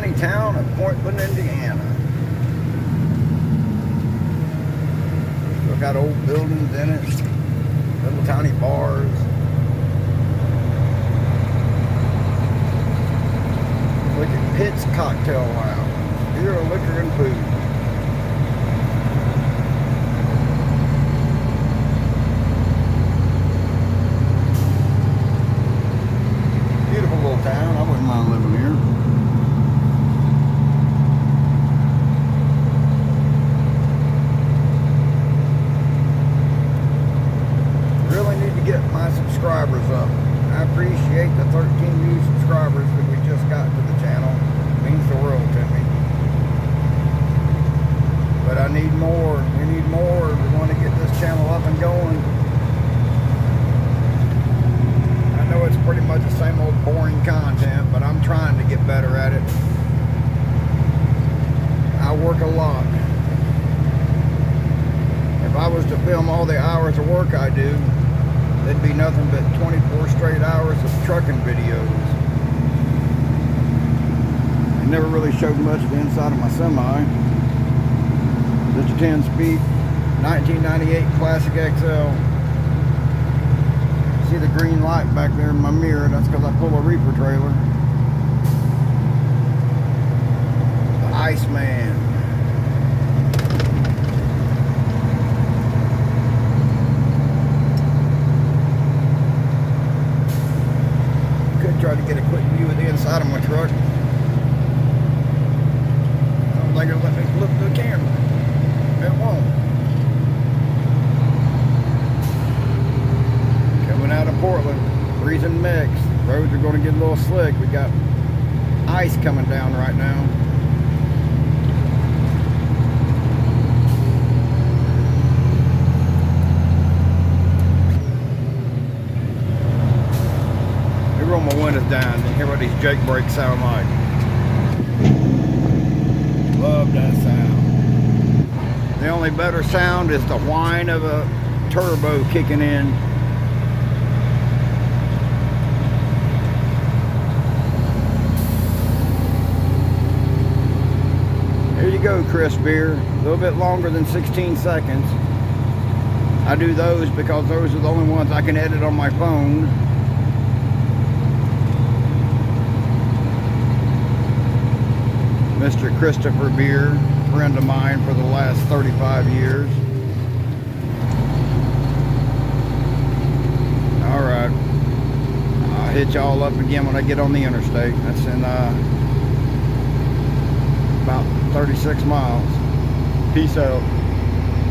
tiny town of Portland, Indiana. Still got old buildings in it, little tiny bars. Look at Pitt's Cocktail Lounge, beer, liquor, and food. Beautiful little town. I wouldn't mind living here. Really need to get my subscribers up. I appreciate the 13 new subscribers that we just got to the channel. It means the world to me. But I need more. We need more. We want to get this channel up and going. I know it's pretty much the same old boring content, but I'm trying to get better at it. I work a lot. If I was to film all the hours of work I do, there'd be nothing but 24 straight hours of trucking videos. I never really showed much of the inside of my semi. Just a 10-speed 1998 Classic XL. See the green light back there in my mirror? That's because I pull a reefer trailer. The Iceman. Try to get a quick view of the inside of my truck. I don't think it'll let me flip the camera. It won't. Coming out of Portland, freezing mix. Roads are going to get a little slick. We got ice coming down right now. Roll my windows down and hear what these Jake brakes sound like. Love that sound. The only better sound is the whine of a turbo kicking in. There you go, Chris Beer. A little bit longer than 16 seconds. I do those because those are the only ones I can edit on my phone. Mr. Christopher Beer, friend of mine for the last 35 years. Alright, I'll hit y'all up again when I get on the interstate. That's in about 36 miles. Peace out.